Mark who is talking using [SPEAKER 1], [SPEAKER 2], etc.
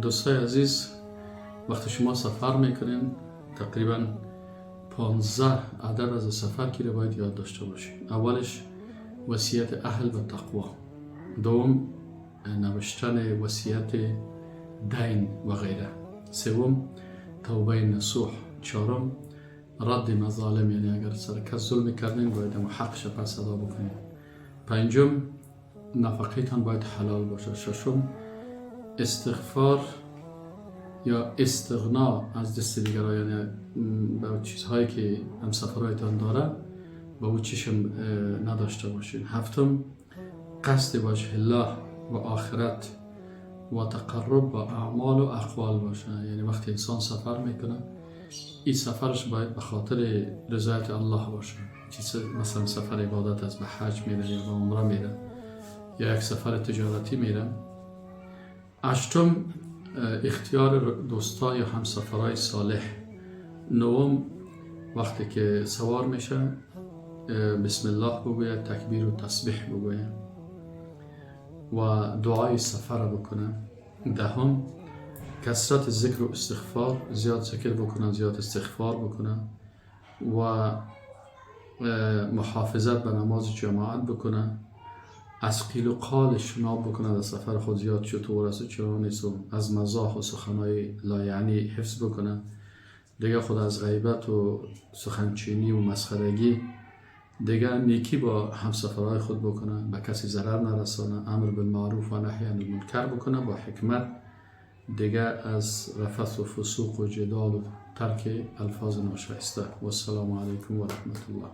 [SPEAKER 1] دوستای عزیز، وقتی شما سفر میکنین تقریبا 15 عدد از سفر که رو باید یاد داشته باشین. اولش وصیت اهل و تقوا، دوم نوشتن وصیت دین و غیره، سوم توبه نصوح، چهارم رد مظالم، یعنی اگر سر کس ظلم کردین باید حقش پس ادا بکنین، پنجم نفقیتان باید حلال باشه، ششم استغفار یا استغنا از دست دیگران، یعنی به چیزهایی که همسفرهایتان داره به او چشم نداشته باشین، هفتم قصد وجه الله و آخرت و تقرب با اعمال و اقوال باشه، یعنی وقتی انسان سفر میکنه این سفرش باید به خاطر رضایت الله باشه، مثلا سفر عبادت از به حج میره یا به عمره میره یا یک سفر تجارتی میره. هشتم اختیار دوستا یا همسفرهای صالح. نهم وقتی که سوار میشه بسم الله بگوید، تکبیر و تسبیح بگوید و دعای سفر بکنه. دهم کثرت ذکر و استغفار، زیاد ذکر بکنه، زیاد استغفار بکنه و محافظت به نماز جماعت بکنه، از قیل و قال اجتناب بکنه، در سفر خود زیاد چطور است و چرا نیست، و از مزاح و سخنهای لایعنی حفظ بکنه، دیگه خود از غیبت و سخنچینی و مسخرگی، دیگه نیکی با همسفرهای خود بکنه، به کسی ضرر نرسانه، امر بالمعروف و نهی عن المنکر بکنه با حکمت، دیگه از رفث و فسوق و جدال و ترک الفاظ ناشایسته. و السلام علیکم و رحمت الله.